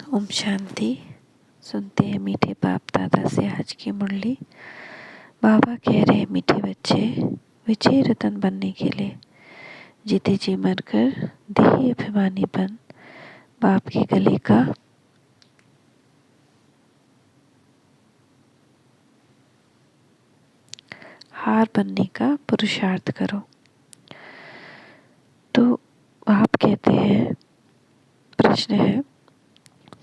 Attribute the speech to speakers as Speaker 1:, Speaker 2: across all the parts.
Speaker 1: ओम शांति। सुनते हैं मीठे बाप दादा से आज की मुरली। बाबा कह रहे मीठे बच्चे, विजय रतन बनने के लिए जीते जी मरकर देही अभिमानी बन बाप के गले का हार बनने का पुरुषार्थ करो। तो आप कहते हैं, प्रश्न है,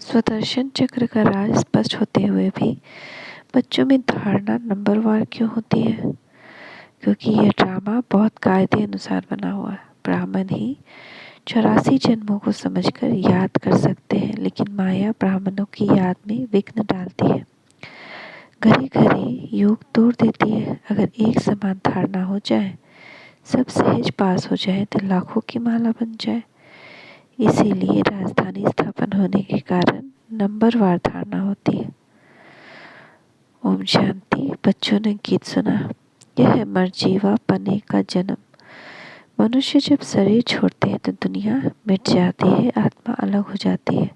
Speaker 1: स्वदर्शन चक्र का राज स्पष्ट होते हुए भी बच्चों में धारणा नंबरवार क्यों होती है? क्योंकि यह ड्रामा बहुत कायदे अनुसार बना हुआ है। ब्राह्मण ही 84 जन्मों को समझकर याद कर सकते हैं, लेकिन माया ब्राह्मणों की याद में विघ्न डालती है, घड़ी घड़ी योग तोड़ देती है। अगर एक समान धारणा हो जाए, सब सहज पास हो जाए, तो लाखों की माला बन जाए। इसीलिए राजधानी स्थापन होने के कारण नंबरवार धारणा होती है। ओम शांति। बच्चों ने गीत सुना। यह है मरजीवा पने का जन्म। मनुष्य जब शरीर छोड़ते हैं तो दुनिया मिट जाती है, आत्मा अलग हो जाती है।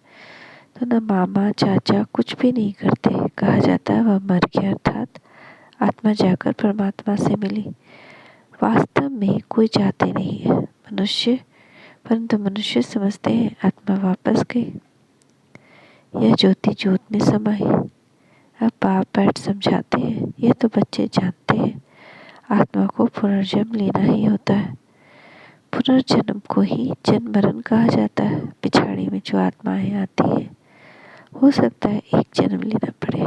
Speaker 1: तो न मामा चाचा कुछ भी नहीं करते, कहा जाता है वह मर गया, अर्थात आत्मा जाकर परमात्मा से मिली। वास्तव में कोई जाते नहीं है मनुष्य, परंतु मनुष्य समझते हैं आत्मा वापस गई, यह ज्योति ज्योत में समाई। अब बाप बैठ समझाते हैं, यह तो बच्चे जानते हैं आत्मा को पुनर्जन्म लेना ही होता है। पुनर्जन्म को ही जन्म मरण कहा जाता है। पिछाड़ी में जो आत्माएं आती है, हो सकता है एक जन्म लेना पड़े,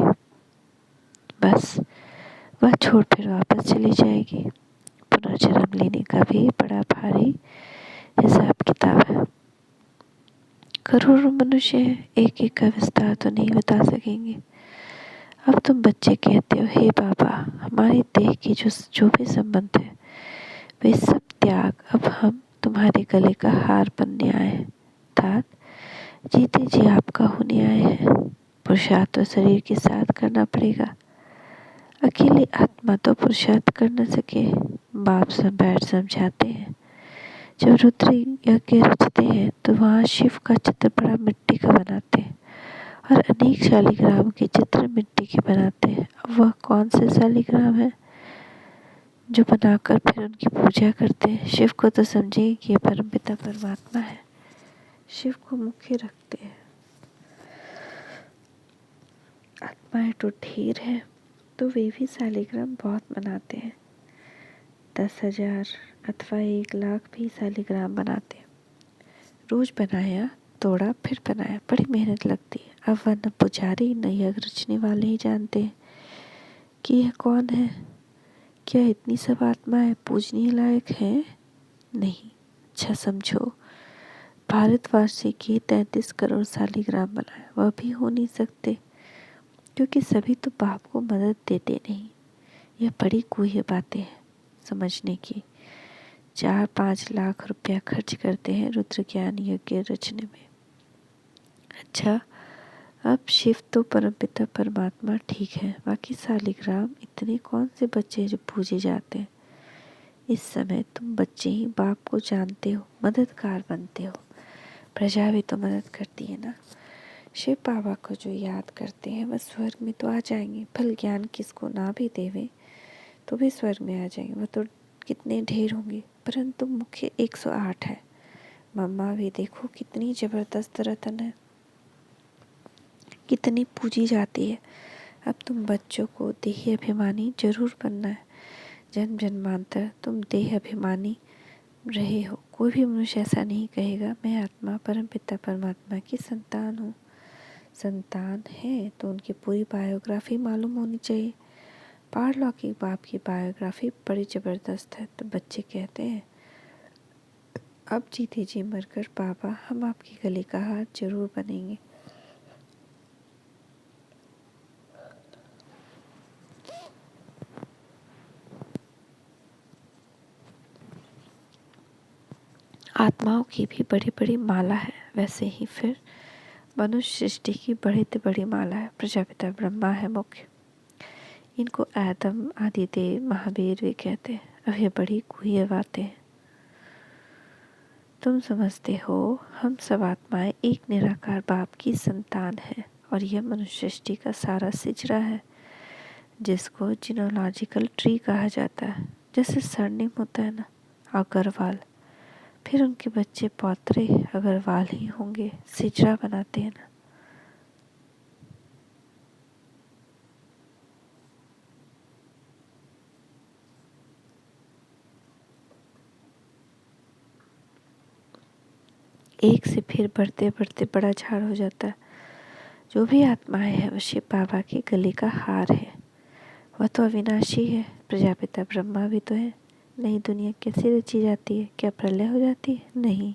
Speaker 1: बस वह छोड़ फिर वापस चली जाएगी। पुनर्जन्म लेने का भी बड़ा भारी हिसाब किताब है। करोड़ों मनुष्य हैं, एक एक का विस्तार तो नहीं बता सकेंगे। अब तुम बच्चे कहते हो, हे बाबा, हमारी देह की जो भी संबंध है वे सब त्याग, अब हम तुम्हारे गले का हार बनने आए हैं, अर्थात जीते जी आपका होने आए हैं। पुरुषार्थ तो शरीर के साथ करना पड़ेगा, अकेले आत्मा तो पुरुषार्थ कर न सके। बाप सब बैठ समझाते हैं, जब रुद्र यज्ञ रचते हैं तो वहाँ शिव का चित्र बड़ा मिट्टी का बनाते हैं और अनेक शालिग्राम के चित्र मिट्टी के बनाते हैं। अब वह कौन से शालिग्राम है जो बनाकर फिर उनकी पूजा करते हैं? शिव को तो समझे कि ये परमपिता परमात्मा है, शिव को मुख्य रखते हैं। आत्माएं तो ढेर है, तो वे भी शालिग्राम बहुत बनाते हैं। 10,000 अथवा 1,00,000 भी शालिग्राम बनाते हैं। रोज बनाया, तोड़ा, फिर बनाया, बड़ी मेहनत लगती है। अब वह न पुजारी न यज्ञ रचने वाले ही जानते हैं कि यह कौन है। क्या इतनी सब आत्माएं पूजनीय लायक हैं? नहीं। अच्छा समझो, भारतवासी के 33 करोड़ शालिग्राम बनाए, वह भी हो नहीं सकते, क्योंकि सभी तो बाप को मदद देते नहीं। यह बड़ी गुह्य बातें हैं समझने की। 4-5 लाख रुपया खर्च करते हैं रुद्र ज्ञान यज्ञ रचने में। अच्छा, अब शिव तो परमपिता परमात्मा ठीक है, बाकी शालिग्राम इतने कौन से बच्चे जो पूजे जाते हैं? इस समय तुम बच्चे ही बाप को जानते हो, मददगार बनते हो। प्रजा भी तो मदद करती है ना। शिव बाबा को जो याद करते हैं वह स्वर्ग में तो आ जाएंगे। फल ज्ञान किसको ना भी देवे तो भी स्वर्ग में आ जाएंगे। वह तो कितने ढेर होंगे, परंतु मुख्य 108 है। मम्मा भी देखो कितनी जबरदस्त रतन है, कितनी पूजी जाती है। अब तुम बच्चों को देह अभिमानी जरूर बनना है। जन्म जन्मांतर तुम देह अभिमानी रहे हो। कोई भी मनुष्य ऐसा नहीं कहेगा मैं आत्मा परमपिता परमात्मा की संतान हूँ। संतान है तो उनकी पूरी बायोग्राफी मालूम होनी चाहिए। पारलौकिक बाप की बायोग्राफी बड़ी ज़बरदस्त है। तो बच्चे कहते हैं, अब जीते जी मरकर बाबा हम आपके गले का हार जरूर बनेंगे। आत्माओं की भी बड़ी बड़ी माला है, वैसे ही फिर मनुष्य सृष्टि की बड़ी से बड़ी माला है। प्रजापिता ब्रह्मा है मुख्य, इनको आदम आदिदेव महावीर भी कहते हैं। अब ये बड़ी गुह्य बातें हैं। तुम समझते हो हम सब आत्माएं एक निराकार बाप की संतान है और यह मनुष्य सृष्टि का सारा सिजरा है, जिसको जीनोलॉजिकल ट्री कहा जाता है। जैसे सरनेम होता है ना, अग्रवाल, फिर उनके बच्चे पौत्रे अग्रवाल ही होंगे, सिजरा बनाते हैं ना। एक से फिर बढ़ते बढ़ते बड़ा झाड़ हो जाता है। जो भी आत्माएं है वह शिव बाबा के गले का हार है। वह तो अविनाशी है, प्रजापिता ब्रह्मा भी तो है। नई दुनिया कैसे रची जाती है? क्या प्रलय हो जाती है? नहीं,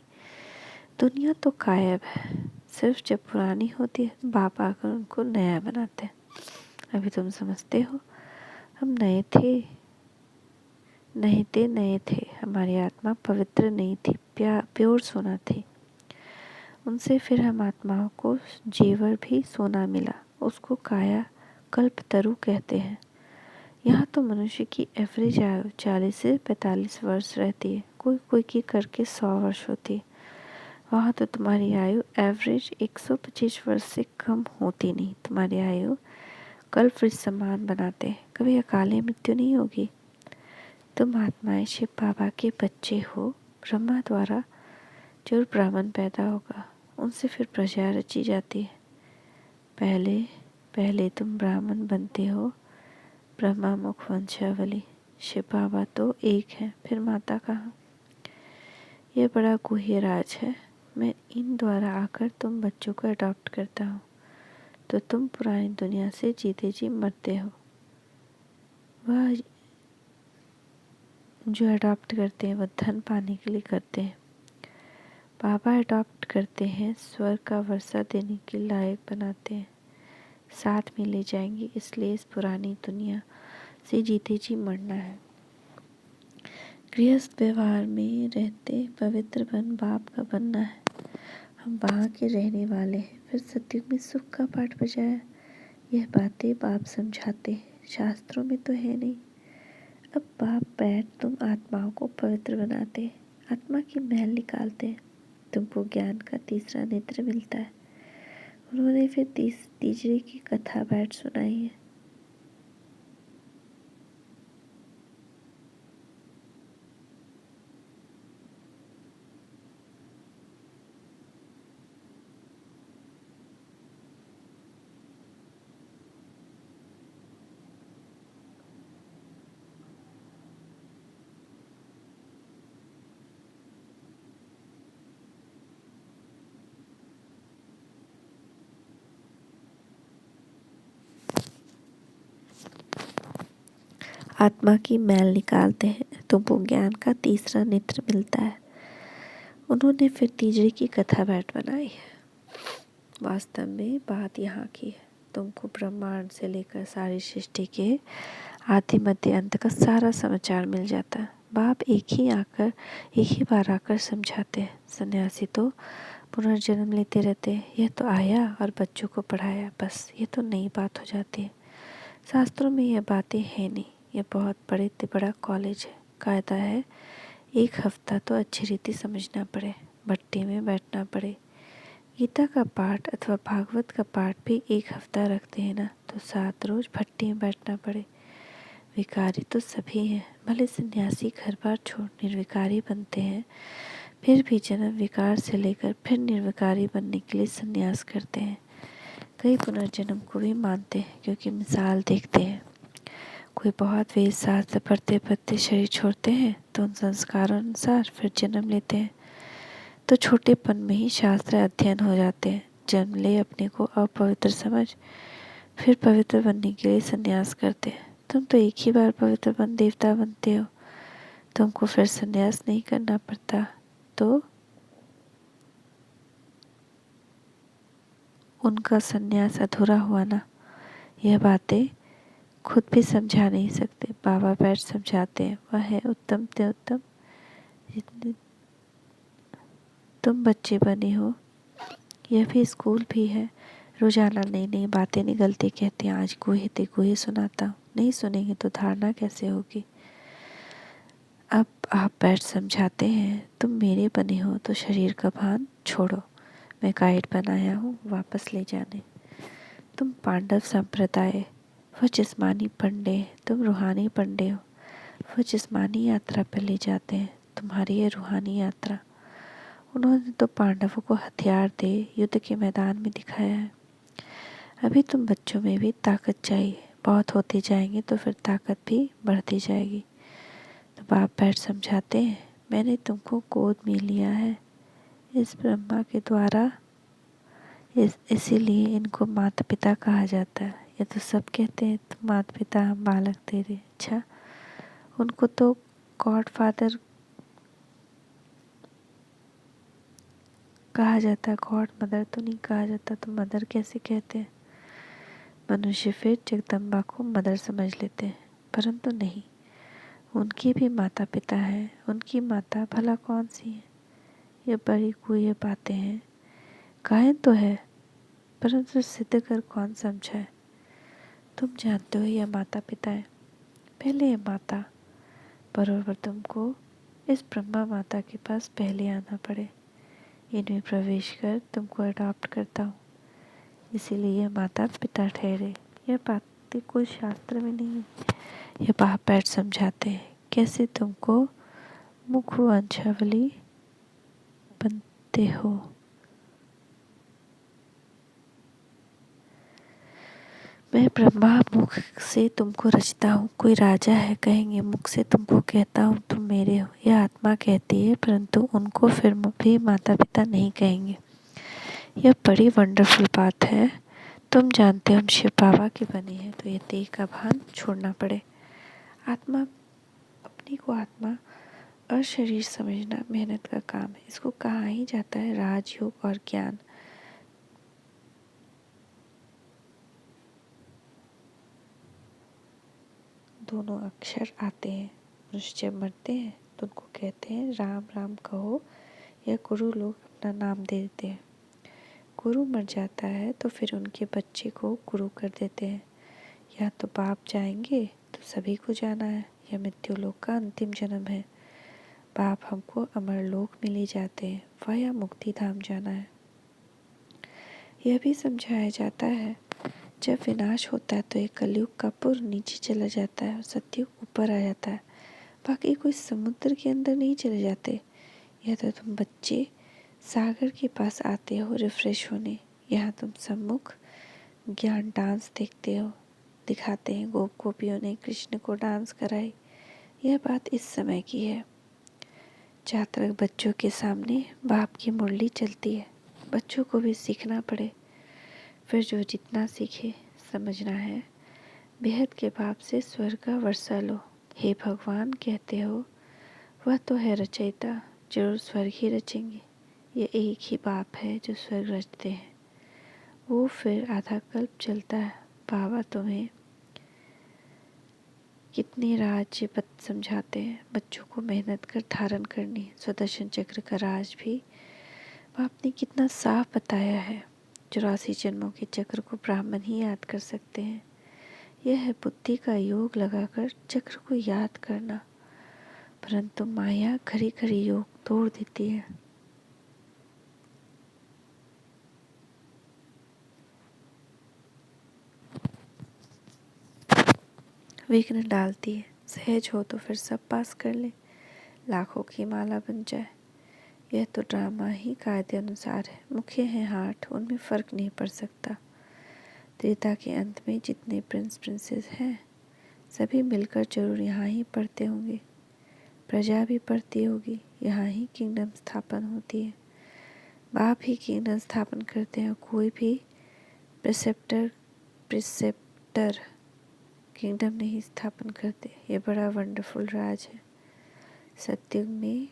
Speaker 1: दुनिया तो गायब है। सिर्फ जब पुरानी होती है बाप आकर उनको नया बनाते हैं। अभी तुम समझते हो हम नए थे, नए थे। हमारी आत्मा पवित्र नहीं थी, प्योर सोना थी। उनसे फिर हम आत्माओं को जेवर भी सोना मिला, उसको काया कल्पतरु कहते हैं। यहाँ तो मनुष्य की एवरेज आयु 40 से 45 वर्ष रहती है, कोई कोई की करके 100 वर्ष होती है। वहाँ तो तुम्हारी आयु एवरेज 125 वर्ष से कम होती नहीं। तुम्हारी आयु कल्प वृक्ष समान बनाते हैं, कभी अकाले मृत्यु नहीं होगी। तुम आत्माएं शिव बाबा के बच्चे हो। ब्रह्मा द्वारा जो ब्राह्मण पैदा होगा उनसे फिर प्रजा रची जाती है। पहले पहले तुम ब्राह्मण बनते हो, ब्रह्मा मुख वंशावली। शिव बाबा तो एक है, फिर माता कहाँ? यह बड़ा गुह्य राज है। मैं इन द्वारा आकर तुम बच्चों को अडॉप्ट करता हूँ, तो तुम पुरानी दुनिया से जीते जी मरते हो। वह जो अडॉप्ट करते हैं वह धन पाने के लिए करते हैं। बाबा अडॉप्ट करते हैं, स्वर्ग का वर्षा देने के लायक बनाते हैं, साथ में ले जाएंगे। इसलिए इस पुरानी दुनिया से जीते जी मरना है। गृहस्थ व्यवहार में रहते पवित्र बन बाप का बनना है। हम वहाँ के रहने वाले हैं। फिर सतयुग में सुख का पाठ बजाया। यह बातें बाप समझाते हैं, शास्त्रों में तो है नहीं। अब बाप बैठ तुम आत्माओं को पवित्र बनाते हैं, आत्मा की मैल निकालते हैं। तुमको ज्ञान का तीसरा नेत्र मिलता है। उन्होंने फिर तीसरे की कथा बैठ सुनाई है। आत्मा की मैल निकालते हैं, तुमको ज्ञान का तीसरा नेत्र मिलता है। उन्होंने फिर तीसरे की कथा बैठ बनाई है। वास्तव में बात यहाँ की है। तुमको ब्रह्मांड से लेकर सारी सृष्टि के आदि मध्य अंत का सारा समाचार मिल जाता है। बाप एक ही बार आकर समझाते हैं। सन्यासी तो पुनर्जन्म लेते रहते हैं। यह तो आया और बच्चों को पढ़ाया, बस ये तो नई बात हो जाती है। शास्त्रों में यह बातें हैं नहीं। यह बहुत बड़ा कॉलेज है। कायदा है 1 हफ्ता तो अच्छी रीति समझना पड़े, भट्टी में बैठना पड़े। गीता का पाठ अथवा भागवत का पाठ भी 1 हफ्ता रखते हैं ना, तो 7 रोज भट्टी में बैठना पड़े। विकारी तो सभी हैं, भले सन्यासी घर बार छोड़ निर्विकारी बनते हैं, फिर भी जन्म विकार से लेकर फिर निर्विकारी बनने के लिए सन्यास करते हैं। कई पुनर्जन्म को भी मानते हैं, क्योंकि मिसाल देखते हैं। कोई बहुत वेद शास्त्र पढ़ते पढ़ते शरीर छोड़ते हैं तो उन संस्कारों अनुसार फिर जन्म लेते हैं। तो छोटेपन में ही शास्त्र अध्ययन हो जाते हैं। जन्म ले अपने को अपवित्र समझ, फिर पवित्र बनने के लिए संन्यास करते हैं। तुम तो एक ही बार पवित्र बन देवता बनते हो, तुमको फिर संन्यास नहीं करना पड़ता। तो उनका संन्यास अधूरा हुआ ना। यह बातें खुद भी समझा नहीं सकते, बाबा बैठ समझाते हैं। वह है उत्तम ते उत्तम। जितने तुम बच्चे बने हो, यह भी स्कूल भी है। रोजाना नई नई बातें निकलती, कहते हैं आज गुहे ते गुहे सुनाता हूँ। नहीं सुनेंगे तो धारणा कैसे होगी? अब आप बैठ समझाते हैं, तुम मेरे बने हो तो शरीर का भान छोड़ो, मैं गाइड बनाया हूँ वापस ले जाने। तुम पांडव संप्रदाय, वह जिस्मानी पंडे, तुम रूहानी पंडे हो, वह जिस्मानी यात्रा पर ले जाते हैं, तुम्हारी ये रूहानी यात्रा। उन्होंने तो पांडवों को हथियार दे युद्ध के मैदान में दिखाया है। अभी तुम बच्चों में भी ताकत चाहिए, बहुत होते जाएंगे तो फिर ताकत भी बढ़ती जाएगी। तो बाप बैठ समझाते हैं, मैंने तुमको गोद में लिया है इस ब्रह्मा के द्वारा, इसीलिए इनको माता पिता कहा जाता है। ये तो सब कहते हैं तुम माता पिता, हम बालक तेरे। अच्छा, उनको तो गॉड फादर कहा जाता है, गॉड मदर तो नहीं कहा जाता, तो मदर कैसे कहते हैं? मनुष्य फिर जगदम्बा को मदर समझ लेते हैं, परंतु नहीं, उनके भी माता पिता हैं। उनकी माता भला कौन सी है? ये बड़ी गुह्य बातें हैं। गायन तो है, परंतु सिद्ध कर कौन समझा है? तुम जानते हो यह माता पिता है। पहले ये माता, बरोबर तुमको इस ब्रह्मा माता के पास पहले आना पड़े। इनमें प्रवेश कर तुमको अडॉप्ट करता हूँ, इसीलिए यह माता पिता ठहरे। यह बातें कोई शास्त्र में नहीं है। यह बाप बैठ समझाते हैं कैसे तुमको मुख वंशावली बनते हो। मैं ब्रह्मा मुख से तुमको रचता हूँ। कोई राजा है, कहेंगे मुख से तुमको कहता हूँ तुम मेरे हो, यह आत्मा कहती है, परंतु उनको फिर भी माता पिता नहीं कहेंगे। यह बड़ी वंडरफुल बात है। तुम जानते हो हम शिव बाबा के बने हैं, तो ये देह का भान छोड़ना पड़े। आत्मा, अपनी को आत्मा और शरीर समझना मेहनत का काम है। इसको कहा ही जाता है राजयोग और ज्ञान। दोनों अक्षर आते हैं। मनुष्य जब मरते हैं तो उनको कहते हैं राम राम कहो, या गुरु लोग अपना नाम दे देते हैं। गुरु मर जाता है तो फिर उनके बच्चे को गुरु कर देते हैं। या तो बाप जाएंगे तो सभी को जाना है, या मृत्यु लोक का अंतिम जन्म है। बाप हमको अमर लोक में ले जाते हैं, वह या मुक्ति धाम जाना है। यह भी समझाया जाता है जब विनाश होता है तो एक कलयुग का पुर नीचे चला जाता है और सतयुग ऊपर आ जाता है। बाकी कोई समुद्र के अंदर नहीं चले जाते। यह तो तुम बच्चे सागर के पास आते हो रिफ्रेश होने, यहाँ तुम सम्मुख ज्ञान डांस देखते हो। दिखाते हैं गोप गोपियों ने कृष्ण को डांस कराई। यह बात इस समय की है। जातक बच्चों के सामने बाप की मुरली चलती है। बच्चों को भी सीखना पड़े, फिर जो जितना सीखे समझना है। बेहद के बाप से स्वर्ग का वर्षा लो। हे भगवान कहते हो, वह तो है रचयिता, जरूर स्वर्ग ही रचेंगे। ये एक ही बाप है जो स्वर्ग रचते हैं। वो फिर आधा कल्प चलता है। बाबा तुम्हें कितने राज्य पद समझाते हैं। बच्चों को मेहनत कर धारण करनी। सुदर्शन चक्र का राज भी बाप ने कितना साफ बताया है। 84 जन्मों के चक्र को ब्राह्मण ही याद कर सकते हैं। यह है बुद्धि का योग लगाकर चक्र को याद करना, परंतु माया घड़ी घड़ी योग तोड़ देती है। विघ्न डालती है। सहज हो तो फिर सब पास कर ले, लाखों की माला बन जाए। यह तो ड्रामा ही कायदे अनुसार है। मुख्य है हाथ, उनमें फर्क नहीं पड़ सकता। त्रेता के अंत में जितने प्रिंस प्रिंसेस हैं सभी मिलकर जरूर यहाँ ही पढ़ते होंगे। प्रजा भी पढ़ती होगी, यहाँ ही किंगडम स्थापन होती है। बाप ही किंगडम स्थापन करते हैं। कोई भी प्रिसेप्टर किंगडम नहीं स्थापन करते। ये बड़ा वंडरफुल राज है। सतयुग में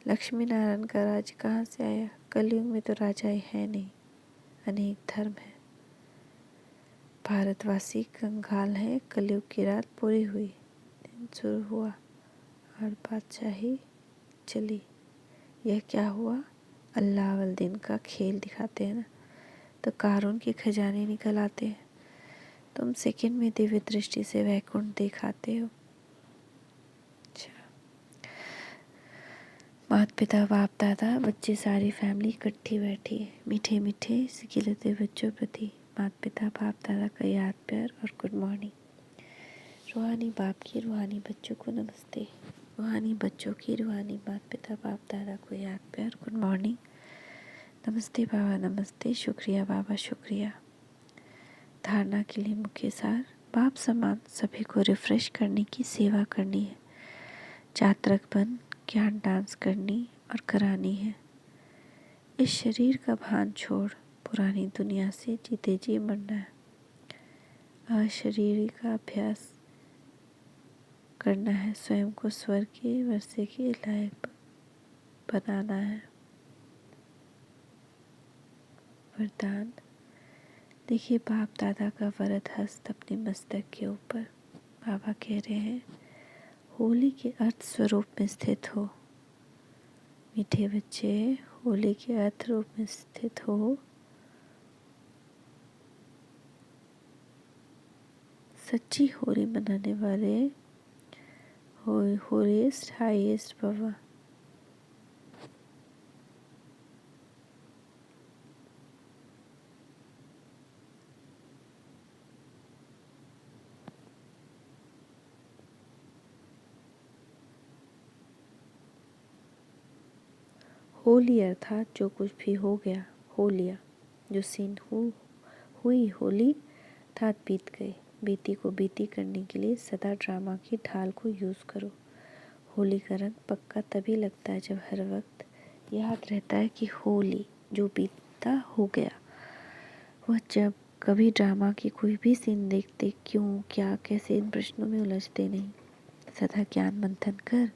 Speaker 1: लक्ष्मी नारायण का राज कहाँ से आया? कलयुग में तो राजा है नहीं, अनेक धर्म है। भारतवासी कंगाल है। कलयुग की रात पूरी हुई, दिन शुरू हुआ और बादशाही चली। यह क्या हुआ? अल्लाह वाल दिन का खेल दिखाते हैं ना, तो कारून के खजाने निकल आते हैं। तुम सेकंड में दिव्य दृष्टि से वैकुंठ दिखाते हो। माता पिता बाप दादा बच्चे सारी फैमिली इकट्ठी बैठी है। मीठे मीठे सिखिलते बच्चों प्रति माता पिता बाप दादा का याद प्यार और गुड मॉर्निंग। रूहानी बाप की रूहानी बच्चों को नमस्ते। रूहानी बच्चों की रूहानी माता पिता बाप दादा को याद प्यार गुड मॉर्निंग। नमस्ते बाबा नमस्ते, शुक्रिया बाबा शुक्रिया। धारणा के लिए मुख्य सार, बाप समान सभी को रिफ्रेश करने की सेवा करनी है। जातक बन ज्ञान डांस करनी और करानी है। इस शरीर का भान छोड़ पुरानी दुनिया से जीते जी मरना है। अशरीरी का अभ्यास करना है। स्वयं को स्वर्ग के वर्षे के लायक बनाना है। वरदान, देखिए बाप दादा का वरद हस्त अपने मस्तक के ऊपर। बाबा कह रहे हैं, होली के अर्थ स्वरूप में स्थित हो। मीठे बच्चे, होली के अर्थ रूप में स्थित हो। सच्ची होली मनाने वाले होलीस्ट हाईएस्ट बाबा। होली अर्थात जो कुछ भी हो गया, हो लिया। जो सीन हुई होली अर्थात बीत गई। बीती को बीती करने के लिए सदा ड्रामा की ढाल को यूज़ करो। होली का रंग पक्का तभी लगता है जब हर वक्त याद रहता है कि होली जो बीता हो गया। वह जब कभी ड्रामा की कोई भी सीन देखते क्यों क्या कैसे इन प्रश्नों में उलझते नहीं, सदा ज्ञान मंथन कर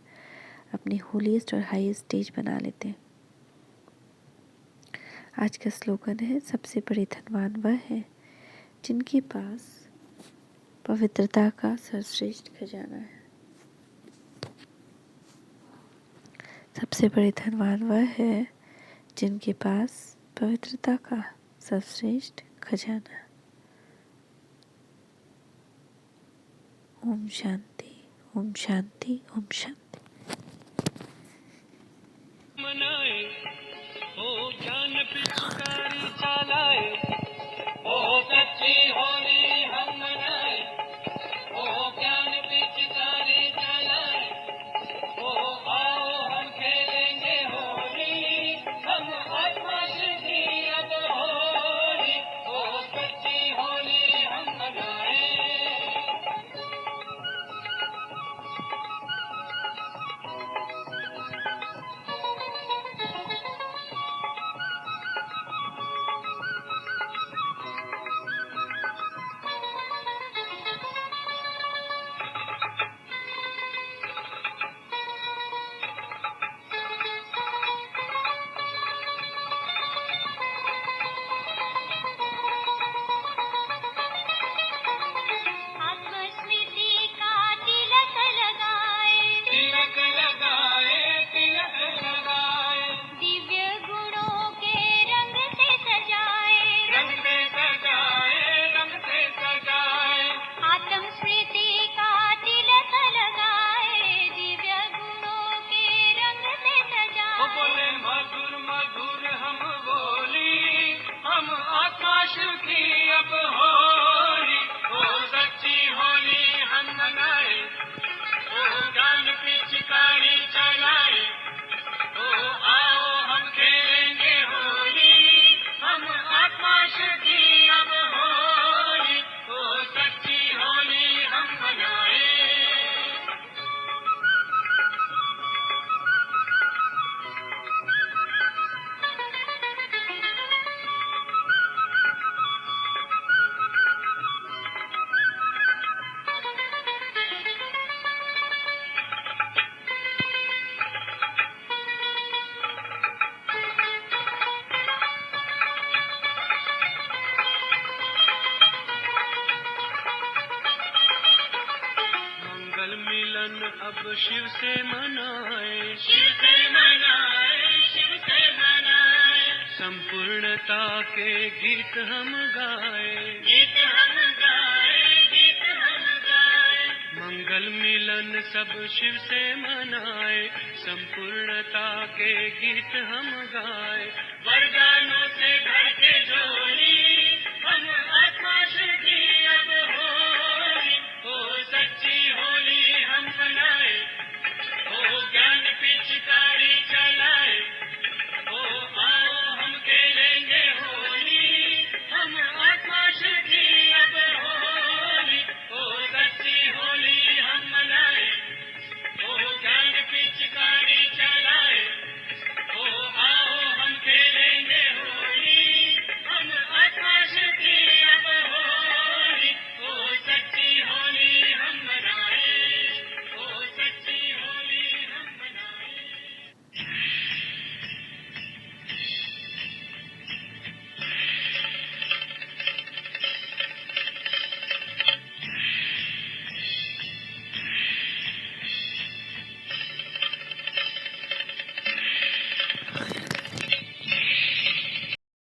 Speaker 1: अपनी होलीस्ट और हाईएस्ट स्टेज बना लेते हैं। आज का स्लोगन है, सबसे बड़े धनवान वह है जिनके पास पवित्रता का सर्वश्रेष्ठ खजाना है। सबसे बड़े धनवान वह है जिनके पास पवित्रता का सर्वश्रेष्ठ खजाना है। ओम शांति ओम शांति ओम शांति।
Speaker 2: मनाए ओ ज्ञान पिचकारी चलाए, ओ सच्ची होली हम मनाए, ओ ज्ञान पिचकारी चलाए, ओ आओ हम खेलेंगे होली, हम आत्मा शुद्धि अब होली, ओ सच्ची होली हम मनाए। अब शिव से मनाए, शिव से मनाए, शिव से मनाए। संपूर्णता के गीत हम गाए, गीत हम गाए, गीत हम गाए। मंगल मिलन सब शिव से मनाए, संपूर्णता के गीत हम गाए।